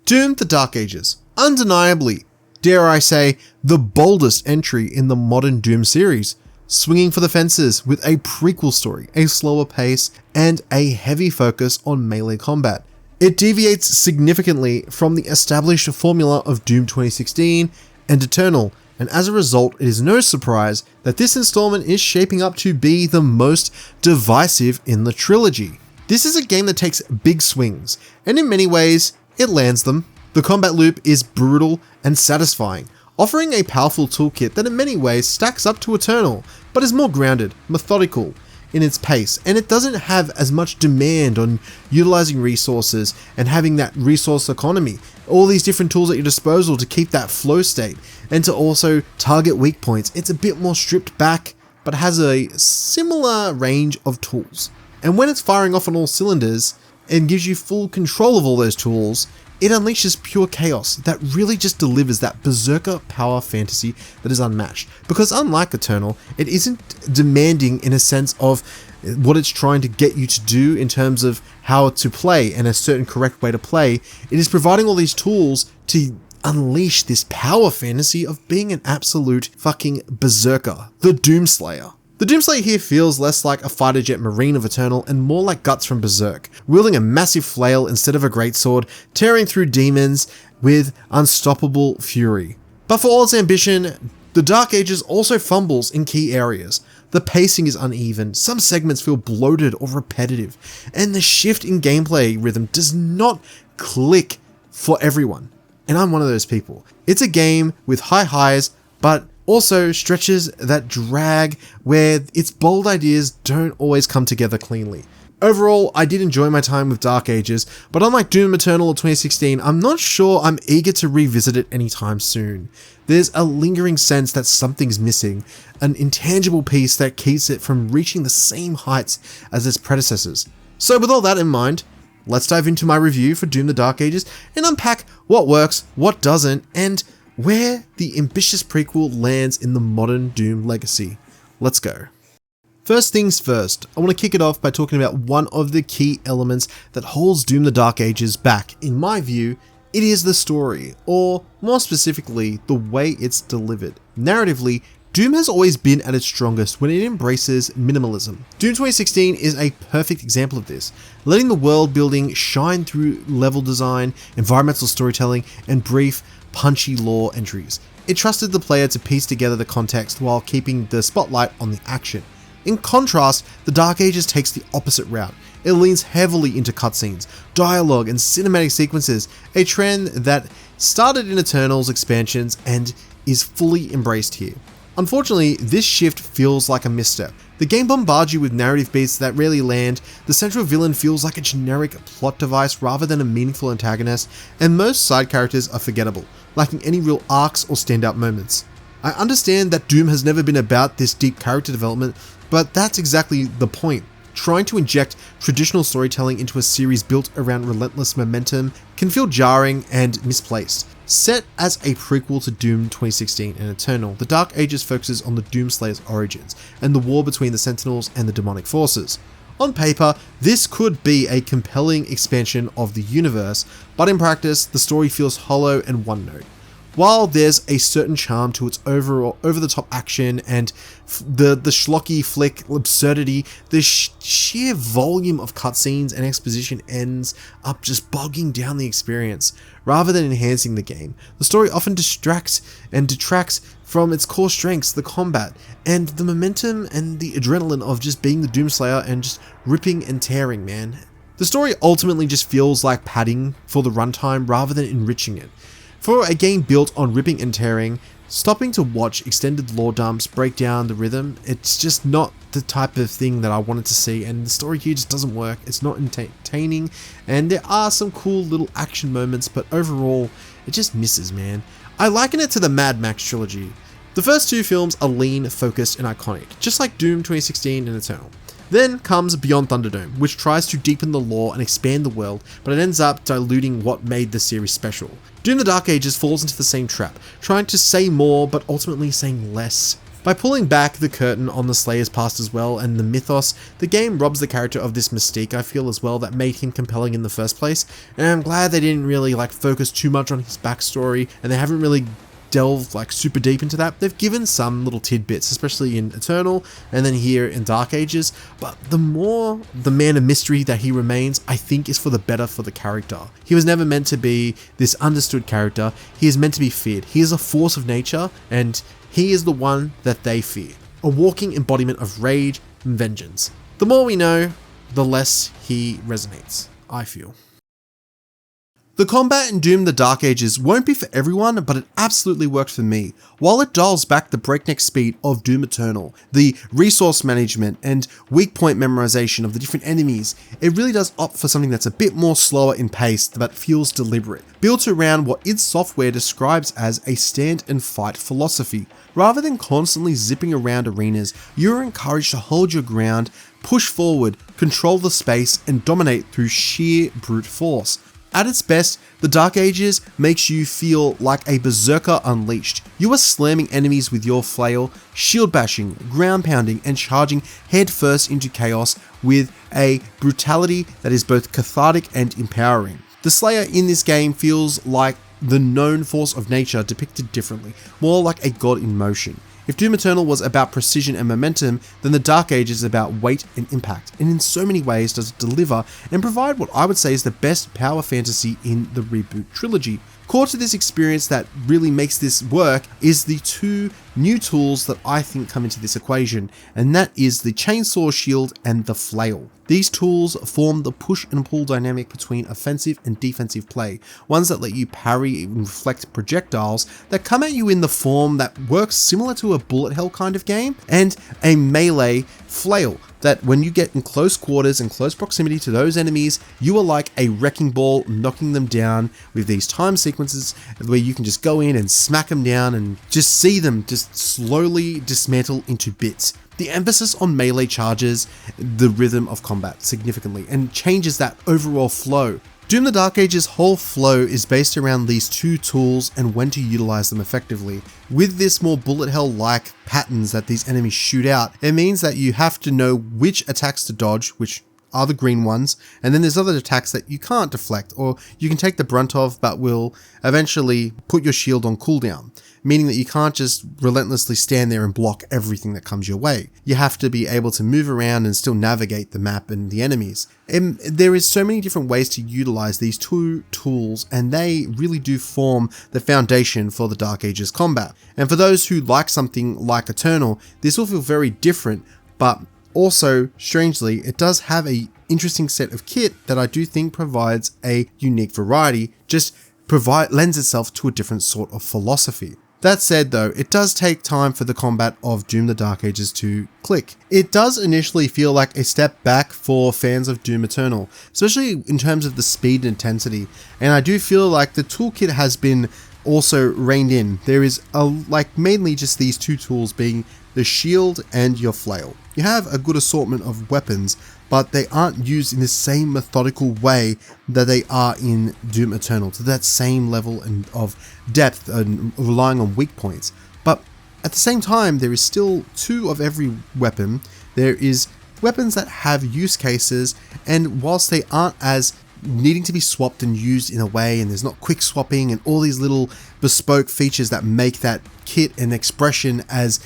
Doom: The Dark Ages. Undeniably, dare I say, the boldest entry in the modern Doom series, swinging for the fences with a prequel story, a slower pace, and a heavy focus on melee combat. It deviates significantly from the established formula of Doom 2016 and Eternal, and as a result, it is no surprise that this installment is shaping up to be the most divisive in the trilogy. This is a game that takes big swings, and in many ways, it lands them. The combat loop is brutal and satisfying, offering a powerful toolkit that in many ways stacks up to Eternal, but is more grounded, methodical in its pace, and it doesn't have as much demand on utilizing resources and having that resource economy, all these different tools at your disposal to keep that flow state and to also target weak points. It's a bit more stripped back, but has a similar range of tools. And when it's firing off on all cylinders and gives you full control of all those tools, it unleashes pure chaos that really just delivers that berserker power fantasy that is unmatched. Because unlike Eternal, it isn't demanding in a sense of what it's trying to get you to do in terms of how to play and a certain correct way to play. It is providing all these tools to unleash this power fantasy of being an absolute fucking berserker, the Doomslayer. The Doomslayer here feels less like a fighter jet marine of Eternal and more like Guts from Berserk, wielding a massive flail instead of a greatsword, tearing through demons with unstoppable fury. But for all its ambition, the Dark Ages also fumbles in key areas. The pacing is uneven, some segments feel bloated or repetitive, and the shift in gameplay rhythm does not click for everyone. And I'm one of those people. It's a game with high highs, but also stretches that drag where its bold ideas don't always come together cleanly. Overall, I did enjoy my time with Dark Ages, but unlike Doom Eternal of 2016, I'm not sure I'm eager to revisit it anytime soon. There's a lingering sense that something's missing, an intangible piece that keeps it from reaching the same heights as its predecessors. So with all that in mind, let's dive into my review for Doom: The Dark Ages and unpack what works, what doesn't, and where the ambitious prequel lands in the modern Doom legacy. Let's go. First things first, I want to kick it off by talking about one of the key elements that holds Doom: The Dark Ages back. In my view, it is the story, or more specifically, the way it's delivered. Narratively, Doom has always been at its strongest when it embraces minimalism. Doom 2016 is a perfect example of this, letting the world building shine through level design, environmental storytelling, and brief, punchy lore entries. It trusted the player to piece together the context while keeping the spotlight on the action. In contrast, the Dark Ages takes the opposite route. It leans heavily into cutscenes, dialogue, and cinematic sequences, a trend that started in Eternal's expansions and is fully embraced here. Unfortunately, this shift feels like a misstep. The game bombards you with narrative beats that rarely land, the central villain feels like a generic plot device rather than a meaningful antagonist, and most side characters are forgettable, lacking any real arcs or standout moments. I understand that Doom has never been about this deep character development, but that's exactly the point. Trying to inject traditional storytelling into a series built around relentless momentum can feel jarring and misplaced. Set as a prequel to Doom 2016 and Eternal, The Dark Ages focuses on the Doomslayer's origins and the war between the Sentinels and the demonic forces. On paper, this could be a compelling expansion of the universe, but in practice, the story feels hollow and one-note. While there's a certain charm to its overall over-the-top action and the schlocky flick absurdity, the sheer volume of cutscenes and exposition ends up just bogging down the experience, rather than enhancing the game. The story often distracts and detracts from its core strengths, the combat, and the momentum and the adrenaline of just being the Doomslayer and just ripping and tearing, man. The story ultimately just feels like padding for the runtime rather than enriching it. For a game built on ripping and tearing, stopping to watch extended lore dumps break down the rhythm, it's just not the type of thing that I wanted to see, and the story here just doesn't work. It's not entertaining, and there are some cool little action moments, but overall, it just misses, man. I liken it to the Mad Max trilogy. The first two films are lean, focused, and iconic, just like Doom 2016 and Eternal. Then comes Beyond Thunderdome, which tries to deepen the lore and expand the world, but it ends up diluting what made the series special. Doom: The Dark Ages falls into the same trap, trying to say more but ultimately saying less. By pulling back the curtain on the Slayer's past as well and the mythos, the game robs the character of this mystique, I feel, as well, that made him compelling in the first place, and I'm glad they didn't really focus too much on his backstory, and they haven't really delved super deep into that. They've given some little tidbits, especially in Eternal and then here in Dark Ages, but the more the man of mystery that he remains, I think is for the better for the character. He was never meant to be this understood character. He is meant to be feared. He is a force of nature, and he is the one that they fear. A walking embodiment of rage and vengeance. The more we know, the less he resonates, I feel. The combat in Doom the Dark Ages won't be for everyone, but it absolutely worked for me. While it dials back the breakneck speed of Doom Eternal, the resource management and weak point memorization of the different enemies, it really does opt for something that's a bit more slower in pace but feels deliberate, built around what id Software describes as a stand and fight philosophy. Rather than constantly zipping around arenas, you're encouraged to hold your ground, push forward, control the space, and dominate through sheer brute force. At its best, the Dark Ages makes you feel like a berserker unleashed. You are slamming enemies with your flail, shield bashing, ground pounding, and charging headfirst into chaos with a brutality that is both cathartic and empowering. The Slayer in this game feels like the known force of nature depicted differently, more like a god in motion. If Doom Eternal was about precision and momentum, then the Dark Ages is about weight and impact, and in so many ways does it deliver and provide what I would say is the best power fantasy in the reboot trilogy. Core to this experience that really makes this work is the two new tools that I think come into this equation, and that is the Chainsaw Shield and the Flail. These tools form the push and pull dynamic between offensive and defensive play, ones that let you parry and reflect projectiles that come at you in the form that works similar to a bullet hell kind of game, and a melee flail that when you get in close quarters and close proximity to those enemies, you are like a wrecking ball knocking them down with these time sequences where you can just go in and smack them down and just see them just slowly dismantle into bits. The emphasis on melee charges the rhythm of combat significantly and changes that overall flow. Doom the Dark Ages' whole flow is based around these two tools and when to utilize them effectively. With this more bullet hell-like patterns that these enemies shoot out, it means that you have to know which attacks to dodge, which are the green ones, and then there's other attacks that you can't deflect or you can take the brunt of but will eventually put your shield on cooldown, meaning that you can't just relentlessly stand there and block everything that comes your way. You have to be able to move around and still navigate the map and the enemies. And there is so many different ways to utilize these two tools, and they really do form the foundation for the Dark Ages combat. And for those who like something like Eternal, this will feel very different, but also, strangely, it does have an interesting set of kit that I do think provides a unique variety, just lends itself to a different sort of philosophy. That said though, it does take time for the combat of Doom the Dark Ages to click. It does initially feel like a step back for fans of Doom Eternal, especially in terms of the speed and intensity, and I do feel like the toolkit has been also reined in. There is mainly just these two tools being the shield and your flail. You have a good assortment of weapons, but they aren't used in the same methodical way that they are in Doom Eternal, to that same level of depth and relying on weak points. But at the same time, there is still two of every weapon. There is weapons that have use cases, and whilst they aren't as needing to be swapped and used in a way, and there's not quick swapping and all these little bespoke features that make that kit and expression as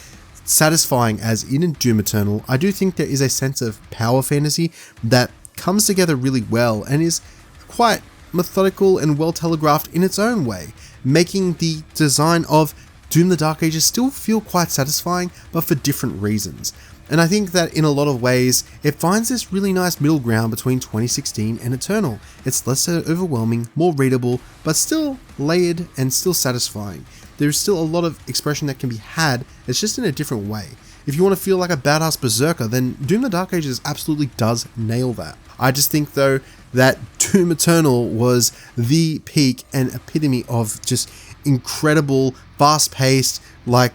satisfying as in Doom Eternal, I do think there is a sense of power fantasy that comes together really well and is quite methodical and well telegraphed in its own way, making the design of Doom the Dark Ages still feel quite satisfying, but for different reasons. And I think that in a lot of ways, it finds this really nice middle ground between 2016 and Eternal. It's less overwhelming, more readable, but still layered and still satisfying. There's still a lot of expression that can be had, it's just in a different way. If you want to feel like a badass berserker, then Doom the Dark Ages absolutely does nail that. I just think though that Doom Eternal was the peak and epitome of just incredible, fast-paced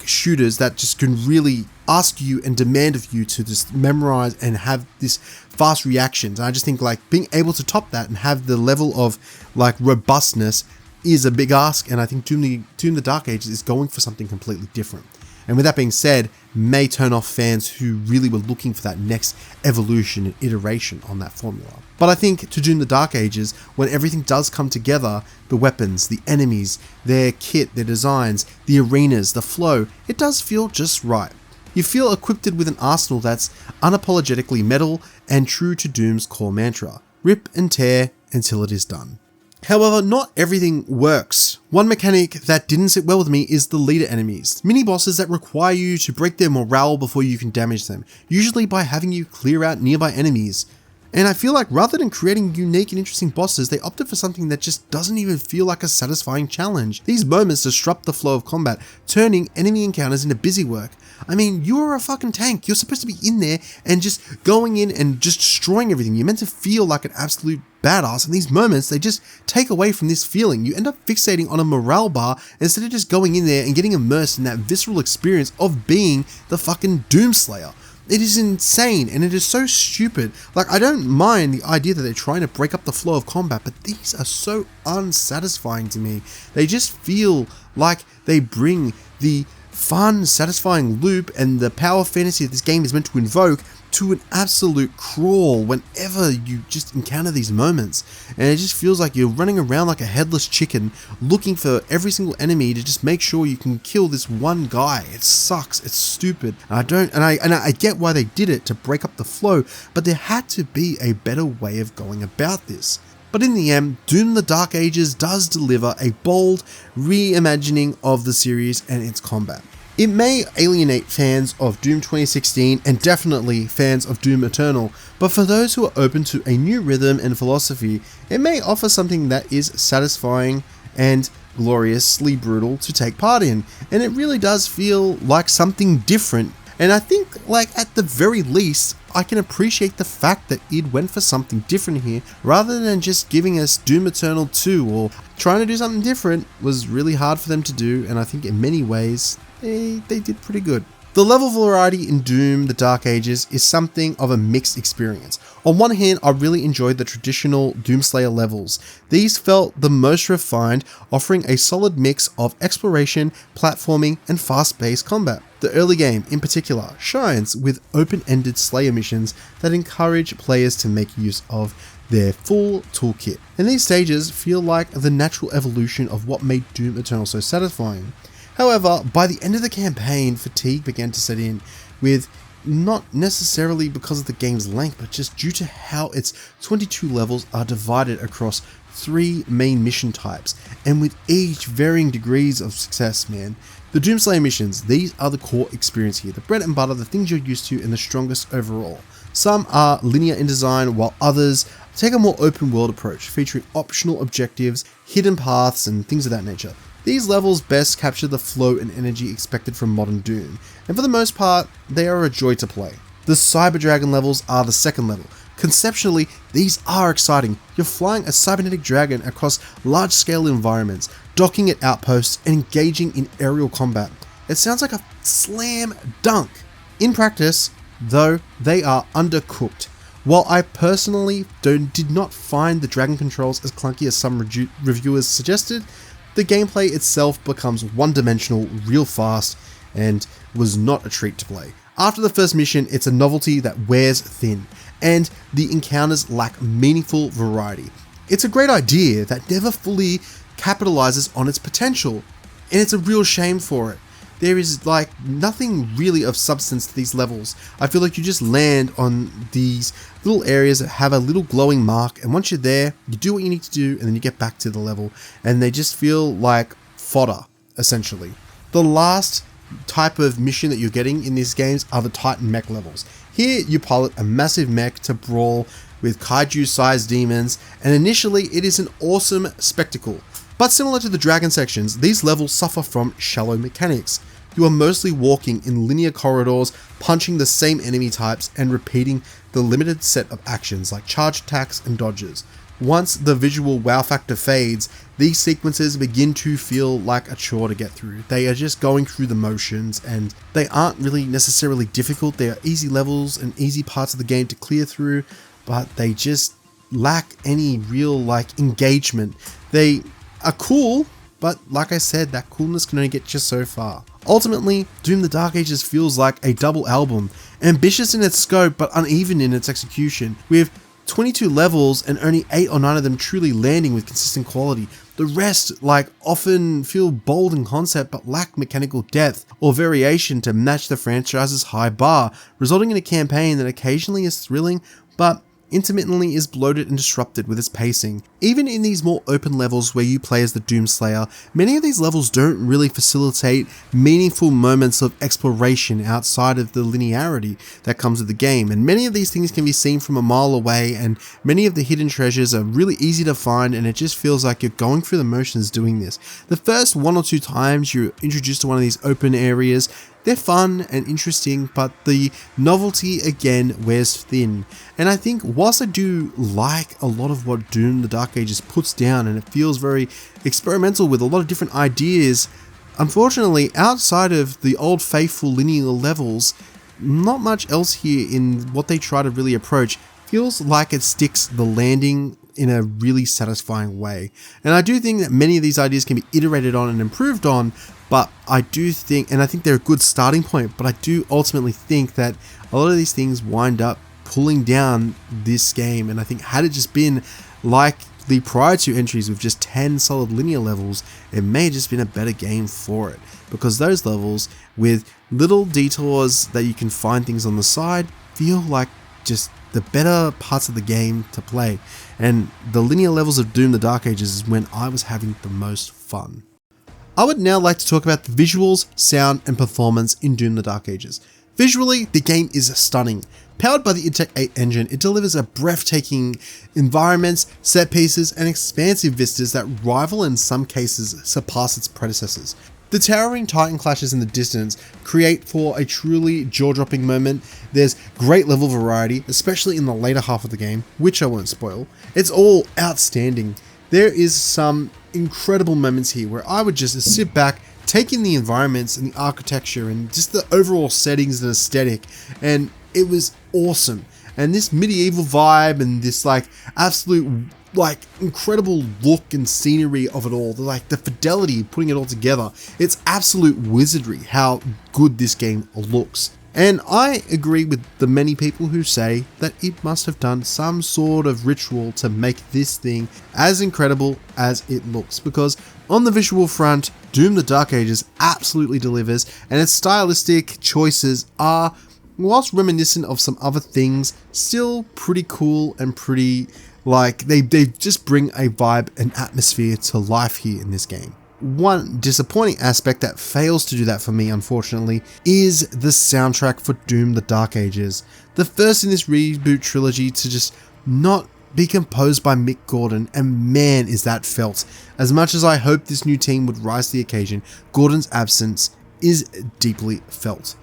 shooters that just can really ask you and demand of you to just memorize and have this fast reactions. I just think being able to top that and have the level of robustness is a big ask, and I think Doom the Dark Ages is going for something completely different. and with that being said, may turn off fans who really were looking for that next evolution and iteration on that formula. But I think to Doom the Dark Ages, when everything does come together, the weapons, the enemies, their kit, their designs, the arenas, the flow, it does feel just right. You feel equipped with an arsenal that's unapologetically metal and true to Doom's core mantra: rip and tear until it is done. However, not everything works. One mechanic that didn't sit well with me is the leader enemies, mini-bosses that require you to break their morale before you can damage them, usually by having you clear out nearby enemies. And I feel like rather than creating unique and interesting bosses, they opted for something that just doesn't even feel like a satisfying challenge. These moments disrupt the flow of combat, turning enemy encounters into busy work. I mean, you are a fucking tank. You're supposed to be in there and just going in and just destroying everything. You're meant to feel like an absolute badass, and these moments, they just take away from this feeling. You end up fixating on a morale bar instead of just going in there and getting immersed in that visceral experience of being the fucking Doomslayer. It is insane, and it is so stupid. Like, I don't mind the idea that they're trying to break up the flow of combat, but these are so unsatisfying to me. They just feel like they bring the fun, satisfying loop and the power fantasy that this game is meant to invoke to an absolute crawl whenever you just encounter these moments. And it just feels like you're running around like a headless chicken looking for every single enemy to just make sure you can kill this one guy. It sucks. It's stupid. And I get why they did it, to break up the flow, but there had to be a better way of going about this. But in the end, Doom the Dark Ages does deliver a bold reimagining of the series and its combat. It may alienate fans of Doom 2016 and definitely fans of Doom Eternal, but for those who are open to a new rhythm and philosophy, it may offer something that is satisfying and gloriously brutal to take part in, and it really does feel like something different. And I think, like, at the very least, I can appreciate the fact that id went for something different here, rather than just giving us Doom Eternal 2, or trying to do something different was really hard for them to do, and I think in many ways, they did pretty good. The level variety in Doom the Dark Ages is something of a mixed experience. On one hand, I really enjoyed the traditional Doomslayer levels. These felt the most refined, offering a solid mix of exploration, platforming, and fast-paced combat. The early game, in particular, shines with open-ended Slayer missions that encourage players to make use of their full toolkit. And these stages feel like the natural evolution of what made Doom Eternal so satisfying. However, by the end of the campaign, fatigue began to set in, with not necessarily because of the game's length, but just due to how its 22 levels are divided across 3 main mission types, and with each varying degrees of success, man. The Doomslayer missions, these are the core experience here, the bread and butter, the things you're used to, and the strongest overall. Some are linear in design, while others take a more open world approach, featuring optional objectives, hidden paths, and things of that nature. These levels best capture the flow and energy expected from modern Doom, and for the most part, they are a joy to play. The Cyber Dragon levels are the second level. Conceptually, these are exciting. You're flying a cybernetic dragon across large-scale environments, docking at outposts, and engaging in aerial combat. It sounds like a slam dunk. In practice, though, they are undercooked. While I personally did not find the dragon controls as clunky as some reviewers suggested, the gameplay itself becomes one-dimensional real fast and was not a treat to play. After the first mission, it's a novelty that wears thin, and the encounters lack meaningful variety. It's a great idea that never fully capitalizes on its potential, and it's a real shame for it. There is like nothing really of substance to these levels. I feel like you just land on these little areas that have a little glowing mark, and once you're there, you do what you need to do, and then you get back to the level, and they just feel like fodder, essentially. The last type of mission that you're getting in these games are the Titan mech levels. Here, you pilot a massive mech to brawl with kaiju-sized demons, and initially it is an awesome spectacle. But similar to the dragon sections, these levels suffer from shallow mechanics. You are mostly walking in linear corridors, punching the same enemy types, and repeating the limited set of actions like charge attacks and dodges. Once the visual wow factor fades, these sequences begin to feel like a chore to get through. They are just going through the motions, and they aren't really necessarily difficult. They are easy levels and easy parts of the game to clear through, but they just lack any real engagement. They are cool, but like I said, that coolness can only get you so far. Ultimately, Doom the Dark Ages feels like a double album, ambitious in its scope but uneven in its execution, with 22 levels and only 8 or 9 of them truly landing with consistent quality. The rest, often feel bold in concept but lack mechanical depth or variation to match the franchise's high bar, resulting in a campaign that occasionally is thrilling but intermittently is bloated and disrupted with its pacing. Even in these more open levels where you play as the Doomslayer, many of these levels don't really facilitate meaningful moments of exploration outside of the linearity that comes with the game, and many of these things can be seen from a mile away, and many of the hidden treasures are really easy to find, and it just feels like you're going through the motions doing this. The first 1 or 2 times you're introduced to one of these open areas, they're fun and interesting, but the novelty again wears thin. And I think whilst I do like a lot of what Doom the Dark Ages puts down, and it feels very experimental with a lot of different ideas, unfortunately outside of the old faithful linear levels, not much else here in what they try to really approach feels like it sticks the landing in a really satisfying way. And I do think that many of these ideas can be iterated on and improved on, but I do think, and I think they're a good starting point, but I do ultimately think that a lot of these things wind up pulling down this game. And I think had it just been like the prior 2 entries with just 10 solid linear levels, it may have just been a better game for it, because those levels with little detours that you can find things on the side feel like just the better parts of the game to play. And the linear levels of Doom the Dark Ages is when I was having the most fun. I would now like to talk about the visuals, sound, and performance in Doom the Dark Ages. Visually, the game is stunning. Powered by the Intech 8 engine, it delivers a breathtaking environments, set pieces, and expansive vistas that rival and in some cases surpass its predecessors. The towering Titan clashes in the distance create for a truly jaw-dropping moment. There's great level variety, especially in the later half of the game, which I won't spoil. It's all outstanding. There is some incredible moments here where I would just sit back, take in the environments and the architecture and just the overall settings and aesthetic, and it was awesome. And this medieval vibe and this absolute incredible look and scenery of it all, the fidelity putting it all together, it's absolute wizardry how good this game looks. And I agree with the many people who say that it must have done some sort of ritual to make this thing as incredible as it looks, because on the visual front, Doom the Dark Ages absolutely delivers, and its stylistic choices are, whilst reminiscent of some other things, still pretty cool and pretty they just bring a vibe and atmosphere to life here in this game. One disappointing aspect that fails to do that for me, unfortunately, is the soundtrack for Doom the Dark Ages. The first in this reboot trilogy to just not be composed by Mick Gordon, and man is that felt. As much as I hope this new team would rise to the occasion, Gordon's absence is deeply felt.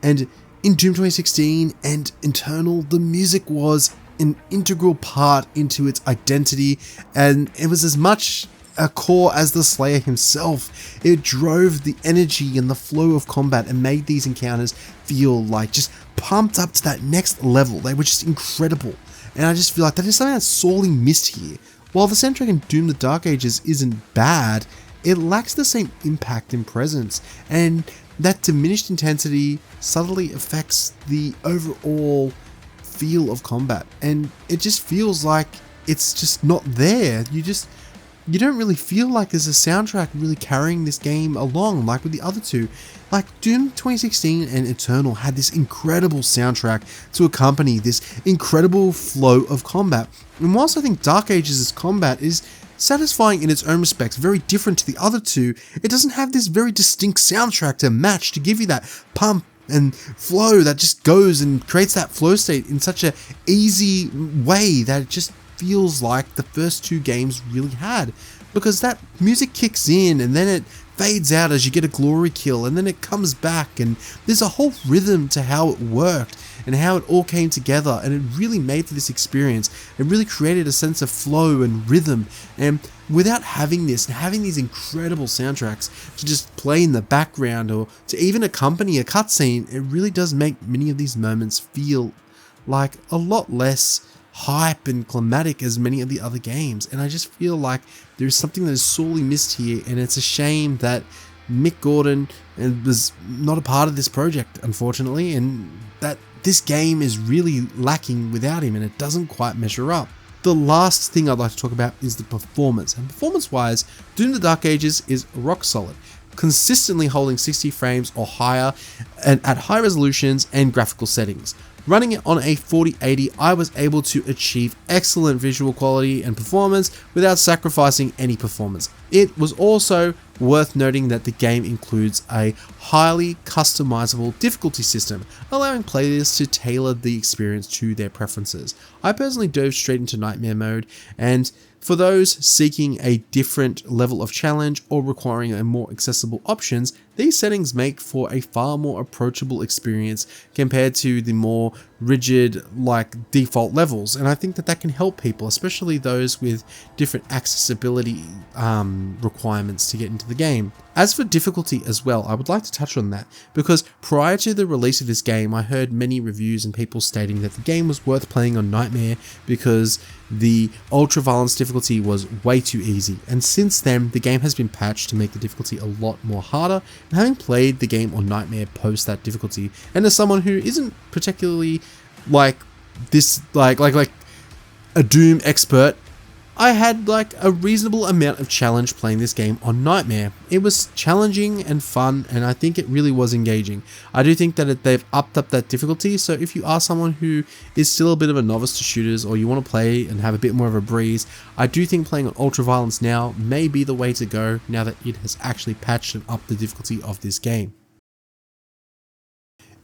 And in Doom 2016 and Eternal, the music was an integral part into its identity, and it was as much a core as the Slayer himself. It drove the energy and the flow of combat and made these encounters feel just pumped up to that next level. They were just incredible, and I just feel like that is something that's sorely missed here. While the soundtrack in Doom the Dark Ages isn't bad, it lacks the same impact and presence, and that diminished intensity subtly affects the overall feel of combat, and it just feels like it's just not there. You don't really feel like there's a soundtrack really carrying this game along like with the other two. Doom 2016 and Eternal had this incredible soundtrack to accompany this incredible flow of combat, and whilst I think Dark Ages' combat is satisfying in its own respects, very different to the other two, it doesn't have this very distinct soundtrack to match to give you that pump and flow that just goes and creates that flow state in such a easy way that it just feels like the first 2 games really had, because that music kicks in and then it fades out as you get a glory kill, and then it comes back, and there's a whole rhythm to how it worked and how it all came together, and it really made for this experience. It really created a sense of flow and rhythm, and without having this and having these incredible soundtracks to just play in the background or to even accompany a cutscene, it really does make many of these moments feel like a lot less hype and climatic as many of the other games. And I just feel like there's something that is sorely missed here, and it's a shame that Mick Gordon was not a part of this project, unfortunately, and that this game is really lacking without him and it doesn't quite measure up. The last thing I'd like to talk about is the performance, and performance-wise, Doom the Dark Ages is rock solid, consistently holding 60 frames or higher and at high resolutions and graphical settings. Running it on a 4080, I was able to achieve excellent visual quality and performance without sacrificing any performance. It was also worth noting that the game includes a highly customizable difficulty system, allowing players to tailor the experience to their preferences. I personally dove straight into Nightmare mode, and for those seeking a different level of challenge or requiring a more accessible options, these settings make for a far more approachable experience compared to the more rigid default levels, and I think that can help people, especially those with different accessibility requirements to get into the game. As for difficulty as well, I would like to touch on that, because prior to the release of this game, I heard many reviews and people stating that the game was worth playing on Nightmare because the ultra violence difficulty was way too easy, and since then the game has been patched to make the difficulty a lot more harder. And having played the game on Nightmare post that difficulty, and as someone who isn't particularly like a Doom expert, I had a reasonable amount of challenge playing this game on Nightmare. It was challenging and fun, and I think it really was engaging. I do think that they've upped up that difficulty, so if you are someone who is still a bit of a novice to shooters, or you want to play and have a bit more of a breeze, I do think playing on Ultra Violence now may be the way to go, now that it has actually patched and upped the difficulty of this game.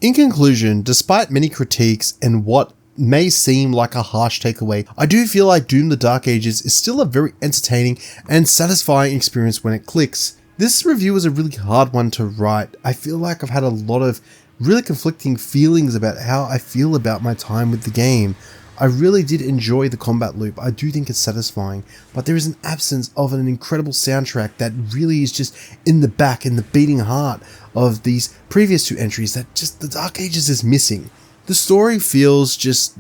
In conclusion, despite many critiques and what may seem like a harsh takeaway, I do feel like Doom the Dark Ages is still a very entertaining and satisfying experience when it clicks. This review was a really hard one to write. I feel like I've had a lot of really conflicting feelings about how I feel about my time with the game. I really did enjoy the combat loop. I do think it's satisfying, but there is an absence of an incredible soundtrack that really is just in the back, in the beating heart of these previous two entries that just the Dark Ages is missing. The story feels just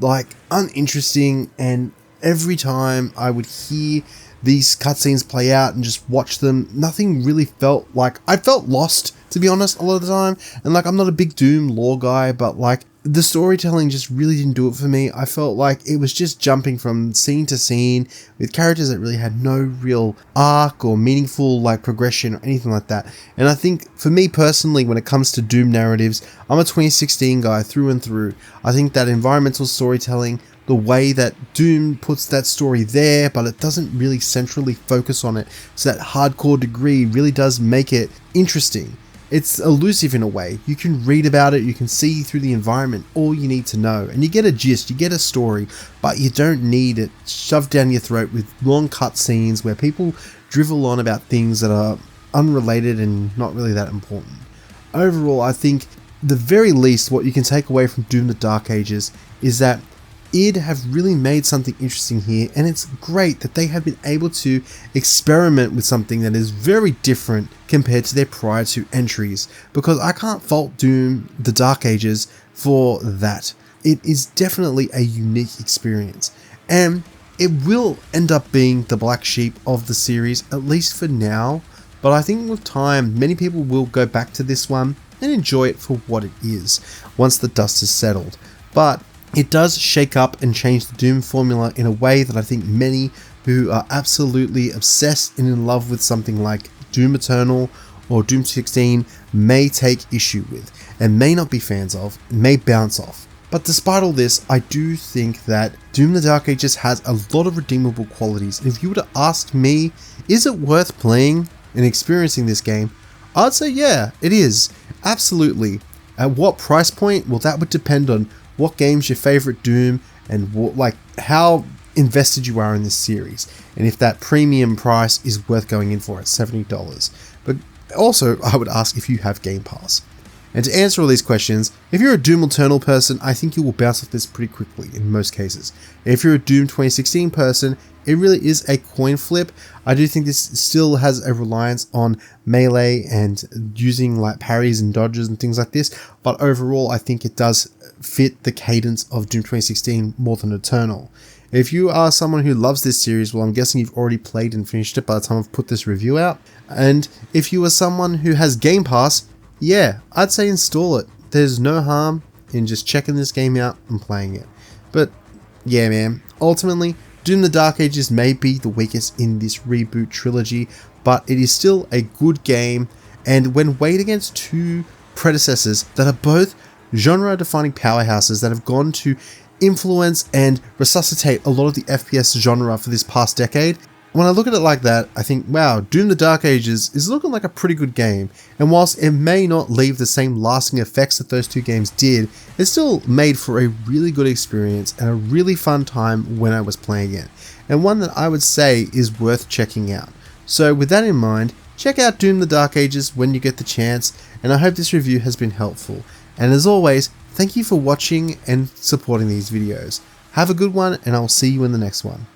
uninteresting, and every time I would hear these cutscenes play out and just watch them, nothing really felt like... I felt lost, to be honest, a lot of the time. And I'm not a big Doom lore guy, but the storytelling just really didn't do it for me. I felt like it was just jumping from scene to scene with characters that really had no real arc or meaningful progression or anything like that. And I think for me personally, when it comes to Doom narratives, I'm a 2016 guy through and through. I think that environmental storytelling, the way that Doom puts that story there, but it doesn't really centrally focus on it, so that hardcore degree really does make it interesting. It's elusive in a way. You can read about it, you can see through the environment all you need to know, and you get a gist, you get a story, but you don't need it shoved down your throat with long cutscenes where people drivel on about things that are unrelated and not really that important. Overall, I think the very least what you can take away from Doom the Dark Ages is that id have really made something interesting here, and it's great that they have been able to experiment with something that is very different compared to their prior two entries, because I can't fault Doom the Dark Ages for that. It is definitely a unique experience, and it will end up being the black sheep of the series, at least for now, but I think with time many people will go back to this one and enjoy it for what it is once the dust has settled. But it does shake up and change the Doom formula in a way that I think many who are absolutely obsessed and in love with something like Doom Eternal or Doom 16 may take issue with, and may not be fans of, may bounce off. But despite all this, I do think that Doom the Dark Ages has a lot of redeemable qualities, and if you were to ask me, is it worth playing and experiencing this game, I'd say yeah, it is. Absolutely. At what price point? Well, that would depend on what game's your favorite Doom and how invested you are in this series, and if that premium price is worth going in for at $70. But also, I would ask if you have Game Pass. And to answer all these questions, if you're a Doom Eternal person, I think you will bounce off this pretty quickly in most cases. If you're a Doom 2016 person, it really is a coin flip. I do think this still has a reliance on melee and using parries and dodges and things like this, but overall I think it does fit the cadence of Doom 2016 more than Eternal. If you are someone who loves this series, well, I'm guessing you've already played and finished it by the time I've put this review out. And if you are someone who has Game Pass, yeah, I'd say install it. There's no harm in just checking this game out and playing it. But yeah, man, ultimately, Doom the Dark Ages may be the weakest in this reboot trilogy, but it is still a good game, and when weighed against two predecessors that are both genre-defining powerhouses that have gone to influence and resuscitate a lot of the FPS genre for this past decade, when I look at it like that, I think, wow, Doom the Dark Ages is looking like a pretty good game, and whilst it may not leave the same lasting effects that those two games did, it's still made for a really good experience and a really fun time when I was playing it, and one that I would say is worth checking out. So with that in mind, check out Doom the Dark Ages when you get the chance, and I hope this review has been helpful. And as always, thank you for watching and supporting these videos. Have a good one, and I'll see you in the next one.